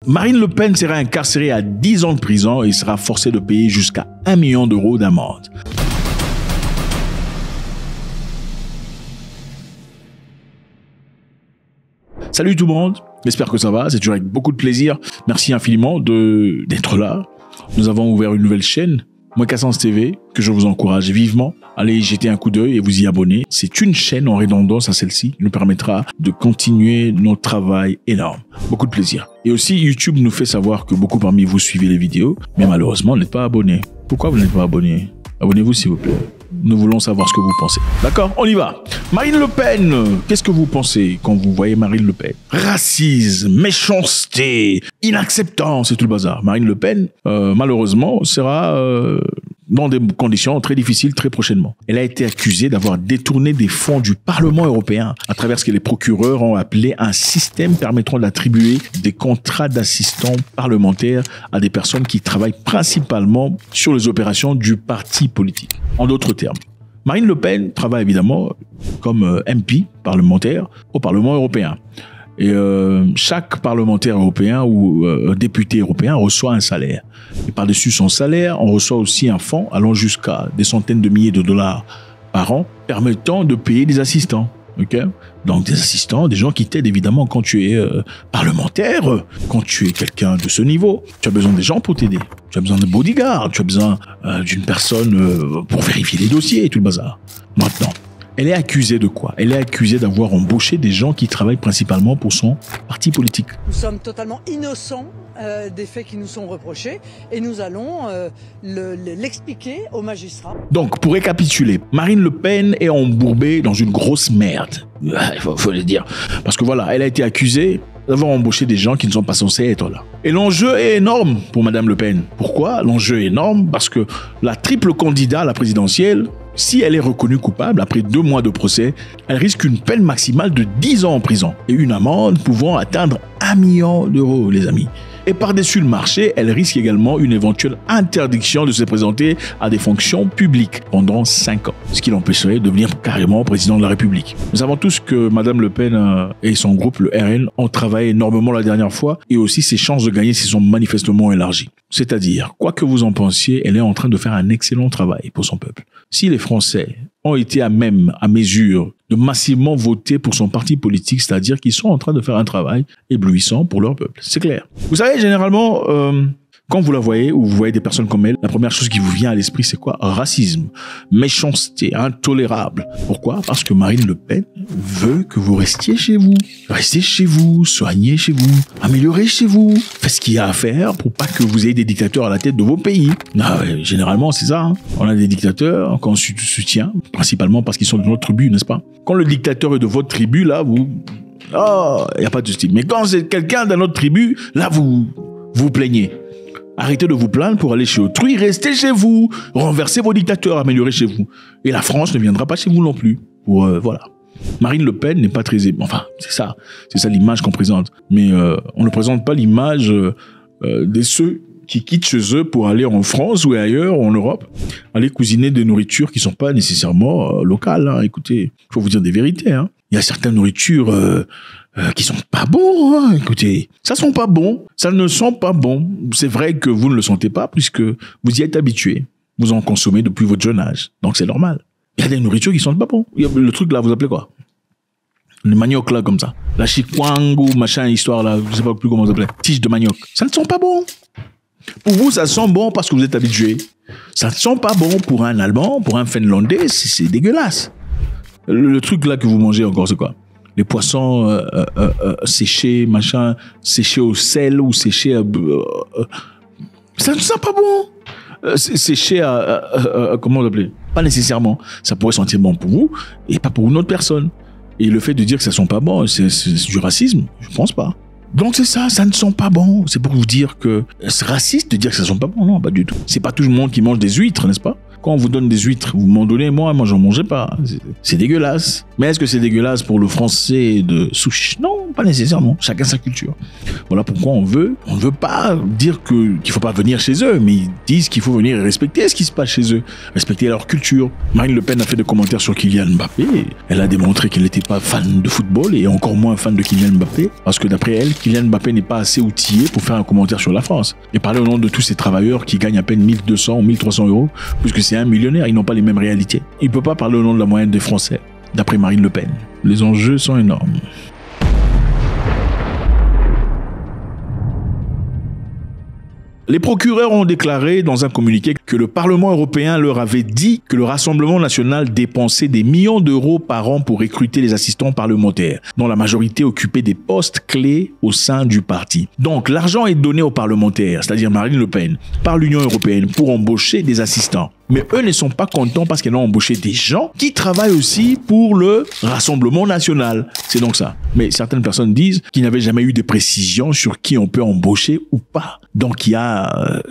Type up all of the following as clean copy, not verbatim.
Marine Le Pen sera incarcérée à 10 ans de prison et sera forcée de payer jusqu'à 1 million d'euros d'amende. Salut tout le monde, j'espère que ça va, c'est toujours avec beaucoup de plaisir. Merci infiniment d'être là. Nous avons ouvert une nouvelle chaîne, Mouekassens TV, que je vous encourage vivement. Allez jeter un coup d'œil et vous y abonner. C'est une chaîne en redondance à celle-ci qui nous permettra de continuer notre travail énorme. Beaucoup de plaisir. Et aussi, YouTube nous fait savoir que beaucoup parmi vous suivez les vidéos, mais malheureusement, vous n'êtes pas abonnés. Pourquoi vous n'êtes pas abonnés? Abonnez-vous s'il vous plaît. Nous voulons savoir ce que vous pensez. D'accord, on y va. Marine Le Pen, qu'est-ce que vous pensez quand vous voyez Marine Le Pen? Racisme, méchanceté, inacceptance et tout le bazar. Marine Le Pen, malheureusement, sera dans des conditions très difficiles très prochainement. Elle a été accusée d'avoir détourné des fonds du Parlement européen à travers ce que les procureurs ont appelé un système permettant d'attribuer des contrats d'assistants parlementaires à des personnes qui travaillent principalement sur les opérations du parti politique. En d'autres termes, Marine Le Pen travaille évidemment comme MP parlementaire au Parlement européen. Et chaque parlementaire européen ou député européen reçoit un salaire. Et par-dessus son salaire, on reçoit aussi un fonds allant jusqu'à des centaines de milliers de dollars par an, permettant de payer des assistants. Okay? Donc des assistants, des gens qui t'aident évidemment quand tu es parlementaire, quand tu es quelqu'un de ce niveau. Tu as besoin des gens pour t'aider. Tu as besoin de bodyguards, tu as besoin d'une personne pour vérifier les dossiers et tout le bazar. Maintenant, elle est accusée de quoi? Elle est accusée d'avoir embauché des gens qui travaillent principalement pour son parti politique. Nous sommes totalement innocents des faits qui nous sont reprochés et nous allons l'expliquer aux magistrats. Donc, pour récapituler, Marine Le Pen est embourbée dans une grosse merde. Il faut le dire. Parce que voilà, elle a été accusée d'avoir embauché des gens qui ne sont pas censés être là. Et l'enjeu est énorme pour Madame Le Pen. Pourquoi? L'enjeu est énorme parce que la triple candidate à la présidentielle, si elle est reconnue coupable, après 2 mois de procès, elle risque une peine maximale de 10 ans en prison et une amende pouvant atteindre 1 million d'euros, les amis. Et par-dessus le marché, elle risque également une éventuelle interdiction de se présenter à des fonctions publiques pendant 5 ans, ce qui l'empêcherait de devenir carrément président de la République. Nous savons tous que Madame Le Pen et son groupe, le RN, ont travaillé énormément la dernière fois et aussi ses chances de gagner se sont manifestement élargies. C'est-à-dire, quoi que vous en pensiez, elle est en train de faire un excellent travail pour son peuple. Si les Français ont été à mesure de massivement voter pour son parti politique, c'est-à-dire qu'ils sont en train de faire un travail éblouissant pour leur peuple. C'est clair. Vous savez, généralement, quand vous la voyez ou vous voyez des personnes comme elle, la première chose qui vous vient à l'esprit, c'est quoi? Racisme, méchanceté, intolérable. Pourquoi? Parce que Marine Le Pen veut que vous restiez chez vous. Restez chez vous, soignez chez vous, améliorez chez vous. Faites ce qu'il y a à faire pour pas que vous ayez des dictateurs à la tête de vos pays. Généralement, c'est ça. Hein. On a des dictateurs qu'on soutient, principalement parce qu'ils sont de notre tribu, n'est-ce pas? Quand le dictateur est de votre tribu, là, il n'y a pas de style. Mais quand c'est quelqu'un d'un autre tribu, là, vous plaignez. Arrêtez de vous plaindre pour aller chez autrui, restez chez vous, renversez vos dictateurs, améliorez chez vous. Et la France ne viendra pas chez vous non plus. Voilà. Marine Le Pen n'est pas très... Enfin, c'est ça l'image qu'on présente. Mais on ne présente pas l'image de ceux qui quittent chez eux pour aller en France ou ailleurs, en Europe, aller cuisiner des nourritures qui ne sont pas nécessairement locales. Hein. Écoutez, il faut vous dire des vérités. Hein. Il y a certaines nourritures... qui sont pas bons, hein. Écoutez, ça ne sent pas bon. C'est vrai que vous ne le sentez pas puisque vous y êtes habitué. Vous en consommez depuis votre jeune âge. Donc c'est normal. Il y a des nourritures qui sentent pas bon. Il y a le truc là, vous appelez quoi? Le manioc là, comme ça. La chikwang ou machin, histoire là, je sais pas plus comment vous appelez. Tige de manioc. Ça ne sent pas bon. Pour vous, ça sent bon parce que vous êtes habitué. Ça ne sent pas bon pour un Allemand, pour un Finlandais, c'est dégueulasse. Le truc là que vous mangez encore, c'est quoi? Les poissons séchés, machin, séchés au sel ou séchés ça ne sent pas bon. Séchés comment on l'appelle? Pas nécessairement. Ça pourrait sentir bon pour vous et pas pour une autre personne. Et le fait de dire que ça sent pas bon, c'est du racisme? Je pense pas. Donc c'est ça ne sent pas bon. C'est pour vous dire que c'est raciste de dire que ça sent pas bon. Non, pas du tout. C'est pas tout le monde qui mange des huîtres, n'est-ce pas? Quand on vous donne des huîtres, vous m'en donnez, moi j'en mangeais pas. C'est dégueulasse. Mais est-ce que c'est dégueulasse pour le français de souche? Non, pas nécessairement. Chacun sa culture. Voilà pourquoi on ne veut pas dire qu'il faut pas venir chez eux, mais ils disent qu'il faut venir et respecter ce qui se passe chez eux, respecter leur culture. Marine Le Pen a fait des commentaires sur Kylian Mbappé. Elle a démontré qu'elle n'était pas fan de football et encore moins fan de Kylian Mbappé, parce que d'après elle, Kylian Mbappé n'est pas assez outillé pour faire un commentaire sur la France. Et parler au nom de tous ces travailleurs qui gagnent à peine 1200 ou 1300 euros, puisque c'est un millionnaire, ils n'ont pas les mêmes réalités. Il ne peut pas parler au nom de la moyenne des Français, d'après Marine Le Pen. Les enjeux sont énormes. Les procureurs ont déclaré dans un communiqué que le Parlement européen leur avait dit que le Rassemblement national dépensait des millions d'euros par an pour recruter les assistants parlementaires, dont la majorité occupait des postes clés au sein du parti. Donc l'argent est donné aux parlementaires, c'est-à-dire Marine Le Pen, par l'Union européenne pour embaucher des assistants. Mais eux ne sont pas contents parce qu'ils ont embauché des gens qui travaillent aussi pour le Rassemblement national. C'est donc ça. Mais certaines personnes disent qu'il n'y avait jamais eu de précisions sur qui on peut embaucher ou pas. Donc il y a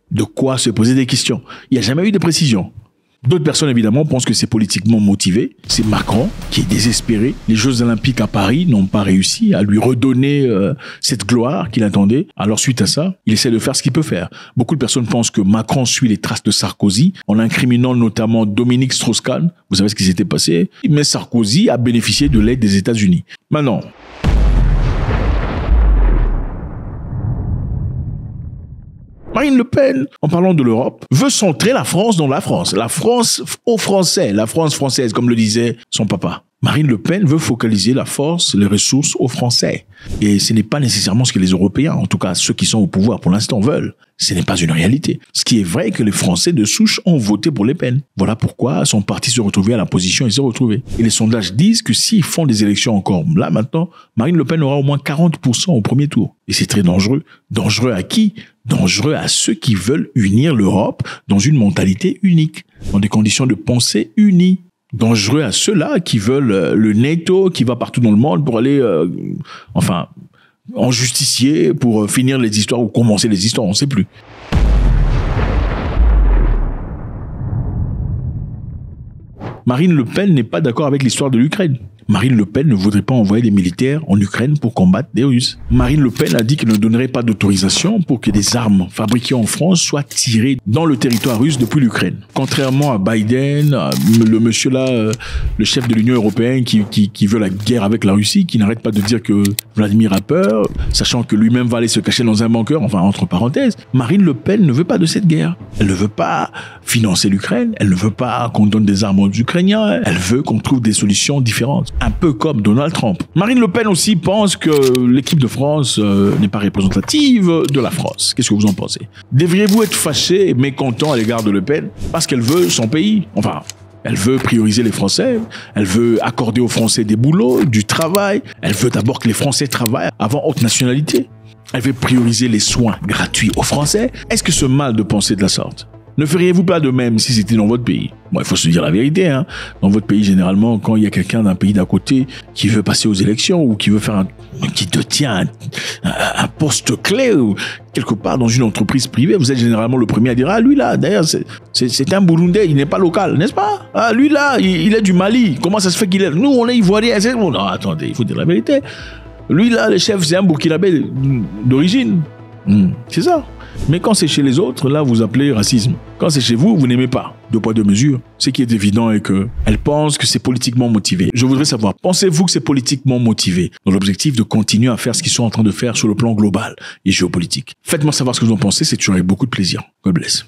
de quoi se poser des questions. Il n'y a jamais eu de précisions. D'autres personnes, évidemment, pensent que c'est politiquement motivé. C'est Macron qui est désespéré. Les Jeux Olympiques à Paris n'ont pas réussi à lui redonner cette gloire qu'il attendait. Alors, suite à ça, il essaie de faire ce qu'il peut faire. Beaucoup de personnes pensent que Macron suit les traces de Sarkozy en incriminant notamment Dominique Strauss-Kahn. Vous savez ce qui s'était passé? Mais Sarkozy a bénéficié de l'aide des États-Unis. Maintenant, Marine Le Pen, en parlant de l'Europe, veut centrer la France dans la France. La France aux Français, la France française, comme le disait son papa. Marine Le Pen veut focaliser la force, les ressources aux Français. Et ce n'est pas nécessairement ce que les Européens, en tout cas ceux qui sont au pouvoir pour l'instant, veulent. Ce n'est pas une réalité. Ce qui est vrai est que les Français de souche ont voté pour Le Pen. Voilà pourquoi son parti se retrouvait à la position et s'est retrouvé. Et les sondages disent que s'ils font des élections encore là maintenant, Marine Le Pen aura au moins 40% au premier tour. Et c'est très dangereux. Dangereux à qui? Dangereux à ceux qui veulent unir l'Europe dans une mentalité unique, dans des conditions de pensée unies. Dangereux à ceux-là qui veulent le NATO qui va partout dans le monde pour aller, en justicier pour finir les histoires ou commencer les histoires, on ne sait plus. Marine Le Pen n'est pas d'accord avec l'histoire de l'Ukraine. Marine Le Pen ne voudrait pas envoyer des militaires en Ukraine pour combattre des Russes. Marine Le Pen a dit qu'elle ne donnerait pas d'autorisation pour que des armes fabriquées en France soient tirées dans le territoire russe depuis l'Ukraine. Contrairement à Biden, le monsieur là, le chef de l'Union européenne qui veut la guerre avec la Russie, qui n'arrête pas de dire que Vladimir a peur, sachant que lui-même va aller se cacher dans un bunker, enfin entre parenthèses, Marine Le Pen ne veut pas de cette guerre. Elle ne veut pas financer l'Ukraine, elle ne veut pas qu'on donne des armes aux Ukrainiens, elle veut qu'on trouve des solutions différentes. Un peu comme Donald Trump. Marine Le Pen aussi pense que l'équipe de France n'est pas représentative de la France. Qu'est-ce que vous en pensez? Devriez-vous être fâché et mécontent à l'égard de Le Pen parce qu'elle veut son pays? Enfin, elle veut prioriser les Français, elle veut accorder aux Français des boulots, du travail, elle veut d'abord que les Français travaillent avant haute nationalité. Elle veut prioriser les soins gratuits aux Français. Est-ce que c'est mal de penser de la sorte? Ne feriez-vous pas de même si c'était dans votre pays? Bon, il faut se dire la vérité, hein. Dans votre pays, généralement, quand il y a quelqu'un d'un pays d'à côté qui veut passer aux élections ou qui veut qui te tient un poste clé ou quelque part dans une entreprise privée, vous êtes généralement le premier à dire, ah, lui là, d'ailleurs, c'est un Burundais, il n'est pas local, n'est-ce pas? Ah, lui là, il est du Mali. Comment ça se fait qu'il est? Nous, on est Ivoiriens. Non, attendez, il faut dire la vérité. Lui là, le chef, c'est un Burkinabé d'origine. C'est ça. Mais quand c'est chez les autres, là, vous appelez racisme. Quand c'est chez vous, vous n'aimez pas. Deux poids, deux mesures. Ce qui est évident est qu'elle pense que c'est politiquement motivé. Je voudrais savoir, pensez-vous que c'est politiquement motivé dans l'objectif de continuer à faire ce qu'ils sont en train de faire sur le plan global et géopolitique? Faites-moi savoir ce que vous en pensez, c'est toujours avec beaucoup de plaisir. God bless.